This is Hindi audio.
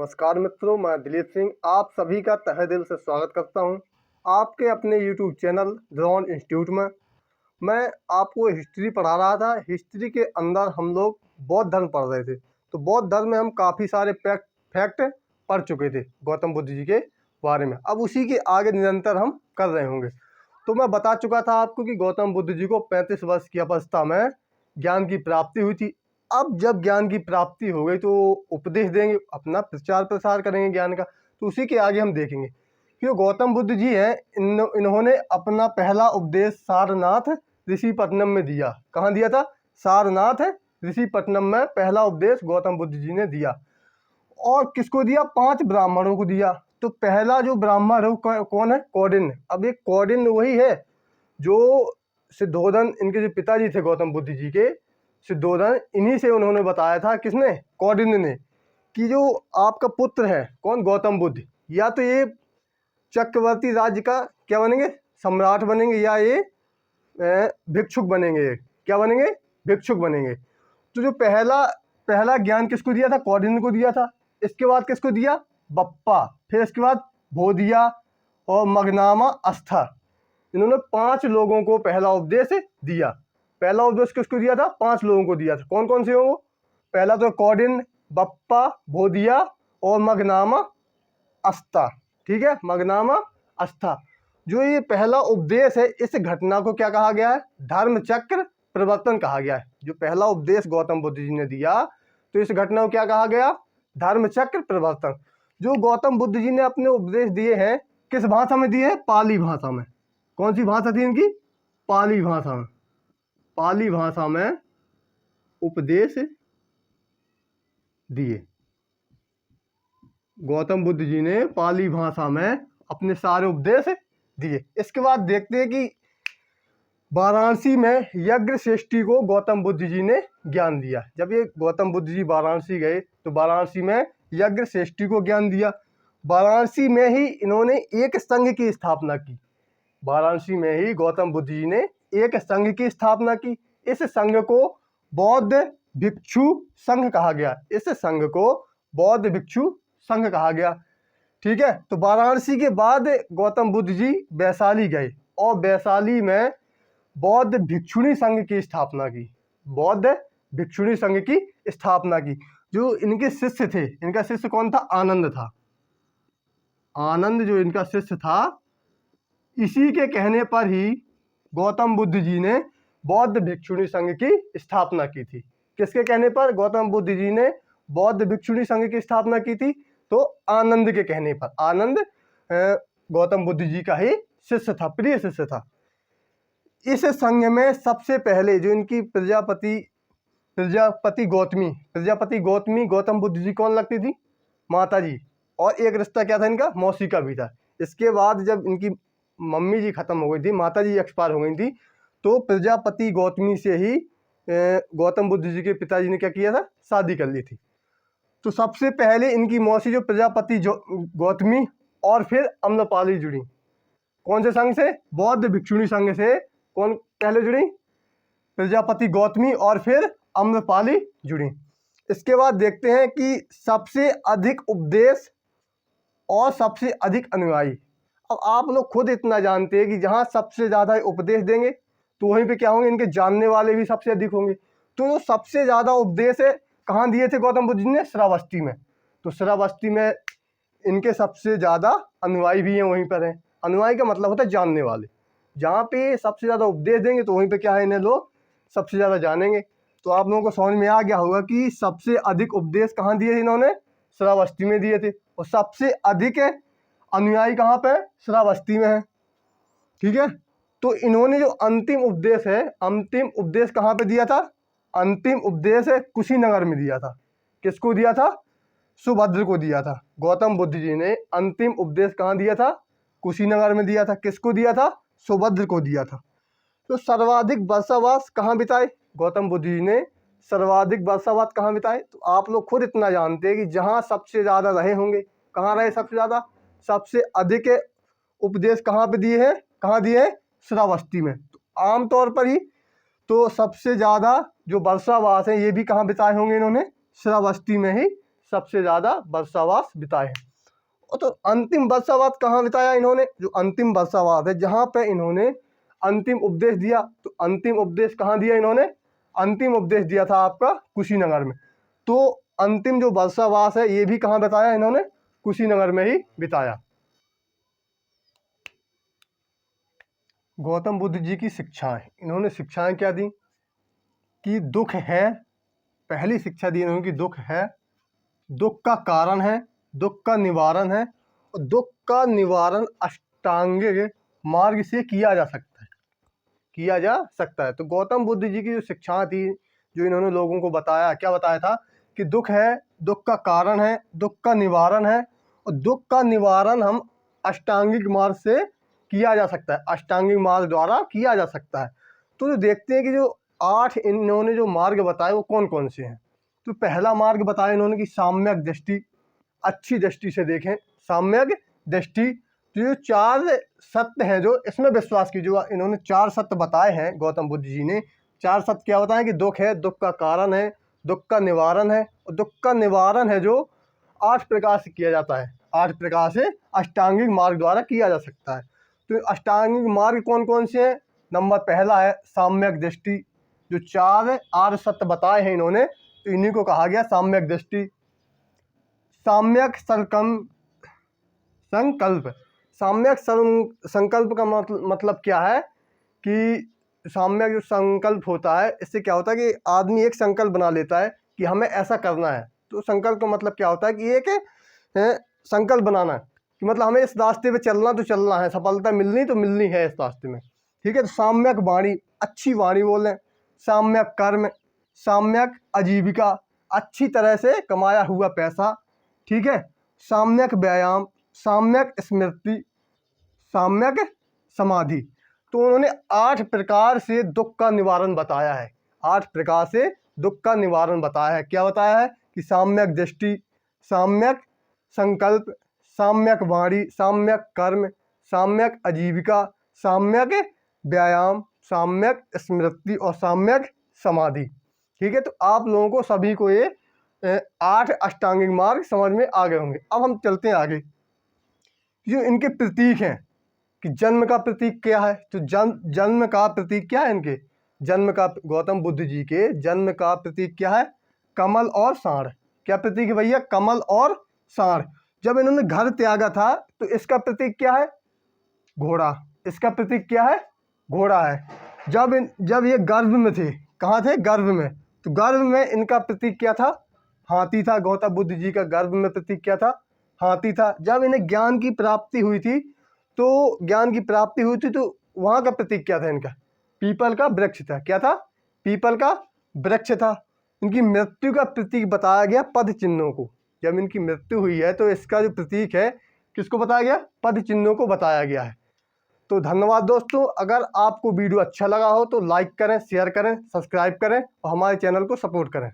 नमस्कार मित्रों, मैं दिलीप सिंह आप सभी का तहे दिल से स्वागत करता हूं आपके अपने YouTube चैनल ड्रोन इंस्टीट्यूट में। मैं आपको हिस्ट्री पढ़ा रहा था। हिस्ट्री के अंदर हम लोग बौद्ध धर्म पढ़ रहे थे, तो बौद्ध धर्म में हम काफ़ी सारे फैक्ट पढ़ चुके थे गौतम बुद्ध जी के बारे में। अब उसी के आगे निरंतर हम कर रहे होंगे। तो मैं बता चुका था आपको कि गौतम बुद्ध जी को 35 वर्ष की अवस्था में ज्ञान की प्राप्ति हुई थी। अब जब ज्ञान की प्राप्ति हो गई तो उपदेश देंगे, अपना प्रचार प्रसार करेंगे ज्ञान का। तो उसी के आगे हम देखेंगे कि जो गौतम बुद्ध जी हैं इन्होंने अपना पहला उपदेश सारनाथ ऋषिपट्टनम में दिया। कहाँ दिया था? सारनाथ ऋषिपट्टनम में पहला उपदेश गौतम बुद्ध जी ने दिया। और किसको दिया? 5 ब्राह्मणों को दिया। तो पहला जो ब्राह्मण है कौन है? कौंडिन्य। अब ये कौंडिन्य वही है जो सिद्धोधन, इनके जो पिताजी थे गौतम बुद्ध जी के, सिद्धोधन, इन्हीं से उन्होंने बताया था। किसने? कौंडिन्य ने, कि जो आपका पुत्र है कौन? गौतम बुद्ध, या तो ये चक्रवर्ती राज्य का क्या बनेंगे? सम्राट बनेंगे, या ये भिक्षुक बनेंगे। क्या बनेंगे? भिक्षुक बनेंगे। तो जो पहला ज्ञान किसको दिया था? कौंडिन्य को दिया था। इसके बाद किसको दिया? बप्पा। फिर इसके बाद बोधिया और मगनामा अस्था। इन्होंने 5 लोगों को पहला उपदेश दिया। पहला उपदेश किसको दिया था? 5 लोगों को दिया था। कौन कौन से हो वो? पहला तो कौंडिन्य, बप्पा, बोधिया और मगनामा अस्था। ठीक है, मगनामा अस्था। जो ये पहला उपदेश है, इस घटना को क्या कहा गया है? धर्म चक्र प्रवर्तन कहा गया है। जो पहला उपदेश गौतम बुद्ध जी ने दिया, तो इस घटना को क्या कहा गया? धर्म चक्र प्रवर्तन। जो गौतम बुद्ध जी ने अपने उपदेश दिए हैं, किस भाषा में दिए हैं? पाली भाषा में। कौन सी भाषा थी इनकी? पाली भाषा में। पाली भाषा में उपदेश दिए। गौतम बुद्ध जी ने पाली भाषा में अपने सारे उपदेश दिए। इसके बाद देखते हैं कि वाराणसी में यज्ञ श्रेष्ठी को गौतम बुद्ध जी ने ज्ञान दिया। जब ये गौतम बुद्ध जी वाराणसी गए तो वाराणसी में यज्ञ श्रेष्ठी को ज्ञान दिया। वाराणसी में ही इन्होंने एक संघ की स्थापना की। वाराणसी में ही गौतम बुद्ध जी ने एक संघ की स्थापना की। इस संघ को बौद्ध भिक्षु संघ कहा गया। इस संघ को बौद्ध भिक्षु संघ कहा गया। ठीक है, तो वाराणसी के बाद गौतम बुद्ध जी वैशाली गए और वैशाली में बौद्ध भिक्षुणी संघ की स्थापना की। बौद्ध भिक्षुणी संघ की स्थापना की। जो इनके शिष्य थे, इनका शिष्य कौन था? आनंद था। आनंद जो इनका शिष्य था, इसी के कहने पर ही गौतम बुद्ध जी ने बौद्ध भिक्षुणी संघ की स्थापना की थी। किसके कहने पर गौतम बुद्ध जी ने बौद्ध भिक्षुणी संघ की स्थापना की थी? तो आनंद के कहने पर। आनंद गौतम बुद्ध जी का ही शिष्य था, प्रिय शिष्य था। इस संघ में सबसे पहले जो इनकी प्रजापति गौतमी गौतम बुद्ध जी कौन लगती थी? माता जी। और एक रिश्ता क्या था इनका? मौसी का भी था। इसके बाद जब इनकी मम्मी जी खत्म हो गई थी, माता जी एक्सपायर हो गई थी, तो प्रजापति गौतमी से ही गौतम बुद्ध जी के पिताजी ने क्या किया था? शादी कर ली थी। तो सबसे पहले इनकी मौसी जो प्रजापति गौतमी और फिर अम्रपाली जुड़ी। कौन से संघ से? बौद्ध भिक्षुणी संघ से। कौन पहले जुड़ी? प्रजापति गौतमी और फिर अम्रपाली जुड़ी। इसके बाद देखते हैं कि सबसे अधिक उपदेश और सबसे अधिक अनुयायी। अब आप लोग खुद इतना जानते हैं कि जहाँ सबसे ज़्यादा उपदेश देंगे तो वहीं पे क्या होंगे? इनके जानने वाले भी सबसे अधिक होंगे। तो जो सबसे ज़्यादा उपदेश है कहाँ दिए थे गौतम बुद्ध जी ने? श्रावस्ती में। तो श्रावस्ती में इनके सबसे ज़्यादा अनुयायी भी हैं, वहीं पर हैं। अनुयायी का मतलब होता है जानने वाले। जहाँ पे सबसे ज़्यादा उपदेश देंगे तो वहीं पे क्या है? इन्हें लोग सबसे ज़्यादा जानेंगे। तो आप लोगों को समझ में आ गया होगा कि सबसे अधिक उपदेश कहाँ दिए इन्होंने? श्रावस्ती में दिए थे। और सबसे अधिक अनुयायी कहाँ पे? श्रावस्ती में है। ठीक है, तो इन्होंने जो अंतिम उपदेश कहाँ पे दिया था? अंतिम उपदेश कुशीनगर में दिया था। किसको दिया था? सुभद्र को दिया था। गौतम बुद्ध जी ने अंतिम उपदेश कहाँ दिया था? कुशीनगर में दिया था। किसको दिया था? सुभद्र को दिया था। तो सर्वाधिक वर्षावास कहाँ बिताए गौतम बुद्ध जी ने? सर्वाधिक वर्षावास कहाँ बिताए? तो आप लोग खुद इतना जानते हैं कि जहाँ सबसे ज़्यादा रहे होंगे। कहाँ रहे सबसे ज़्यादा? सबसे अधिक उपदेश कहाँ पे दिए हैं? कहाँ दिए हैं? श्रावस्ती में। तो आमतौर पर ही तो सबसे ज़्यादा जो वर्षावास है ये भी कहाँ बिताए होंगे इन्होंने? श्रावस्ती में ही सबसे ज़्यादा वर्षावास बिताए हैं। और तो अंतिम वर्षावास कहाँ बिताया इन्होंने? जो अंतिम वर्षावास है जहाँ पे इन्होंने अंतिम उपदेश दिया, तो अंतिम उपदेश कहाँ दिया इन्होंने? अंतिम उपदेश दिया था आपका कुशीनगर में। तो अंतिम जो वर्षावास है ये भी कहाँ बिताया इन्होंने? कुशीनगर में ही बिताया। गौतम बुद्ध जी की शिक्षाएं, इन्होंने शिक्षाएं क्या दी? कि दुख है, पहली शिक्षा दी इन्होंने कि दुख है, दुख का कारण है, दुख का निवारण है, और दुख का निवारण अष्टांगिक मार्ग से किया जा सकता है, किया जा सकता है। तो गौतम बुद्ध जी की जो शिक्षा थी, जो इन्होंने लोगों को बताया, क्या बताया था? कि दुख है, दुख का कारण है, दुख का निवारण है, और दुख का निवारण हम अष्टांगिक मार्ग से किया जा सकता है, अष्टांगिक मार्ग द्वारा किया जा सकता है। तो जो देखते हैं कि जो 8 इन्होंने जो मार्ग बताए वो कौन कौन से हैं। तो पहला मार्ग बताया इन्होंने कि साम्यक दृष्टि, अच्छी दृष्टि से देखें, साम्यक दृष्टि। तो जो 4 सत्य हैं जो इसमें विश्वास कीजिए, जो इन्होंने 4 सत्य बताए हैं गौतम बुद्ध जी ने। 4 सत्य क्या बताएं? कि दुख है, दुख का कारण है, दुख का निवारण है, और दुख का निवारण है जो 8 प्रकार से किया जाता है, 8 प्रकार से अष्टांगिक मार्ग द्वारा किया जा सकता है। तो अष्टांगिक मार्ग कौन कौन से हैं? नंबर पहला है साम्यक दृष्टि। जो 4 आर्य सत्य बताए हैं इन्होंने, तो इन्हीं को कहा गया साम्यक दृष्टि। साम्यक संकल्प, साम्यक संकल्प का मतलब क्या है? कि साम्यक जो संकल्प होता है, इससे क्या होता है कि आदमी एक संकल्प बना लेता है कि हमें ऐसा करना है। तो संकल्प का मतलब क्या होता है? कि एक संकल्प बनाना है कि मतलब हमें इस रास्ते पे चलना तो चलना है, सफलता मिलनी तो मिलनी है इस रास्ते में, ठीक है। तो साम्यक वाणी, अच्छी वाणी बोलें। साम्यक कर्म, साम्यक आजीविका, अच्छी तरह से कमाया हुआ पैसा, ठीक है। साम्यक व्यायाम, साम्यक स्मृति, साम्यक समाधि। तो उन्होंने 8 प्रकार से दुख का निवारण बताया है, 8 प्रकार से दुख का निवारण बताया है। क्या बताया है? कि साम्यक दृष्टि, साम्यक संकल्प, साम्यक वाणी, साम्यक कर्म, साम्यक आजीविका, साम्यक व्यायाम, साम्यक स्मृति और साम्यक समाधि, ठीक है। तो आप लोगों को सभी को ये 8 अष्टांगिक मार्ग समझ में आ गए होंगे। अब हम चलते हैं आगे। जो इनके प्रतीक हैं कि जन्म का प्रतीक क्या है? तो जन्म का प्रतीक क्या है इनके? जन्म का, गौतम बुद्ध जी के जन्म का प्रतीक क्या है? कमल और साँड़। क्या प्रतीक है भैया? कमल और साँड़। जब इन्होंने घर त्यागा था तो इसका प्रतीक क्या है? घोड़ा। इसका प्रतीक क्या है? घोड़ा है। जब ये गर्भ में थे, कहाँ थे? गर्भ में। तो गर्भ में इनका प्रतीक क्या था? हाथी था। गौतम बुद्ध जी का गर्भ में प्रतीक क्या था? हाथी था। जब इन्हें ज्ञान की प्राप्ति हुई थी, तो ज्ञान की प्राप्ति हुई थी तो वहाँ का प्रतीक क्या था इनका? पीपल का वृक्ष था। क्या था? पीपल का वृक्ष था। इनकी मृत्यु का प्रतीक बताया गया पद चिन्हों को। जब इनकी मृत्यु हुई है तो इसका जो प्रतीक है किसको बताया गया? पद चिन्हों को बताया गया है। तो धन्यवाद दोस्तों। अगर आपको वीडियो अच्छा लगा हो तो लाइक करें, शेयर करें, सब्सक्राइब करें और हमारे चैनल को सपोर्ट करें।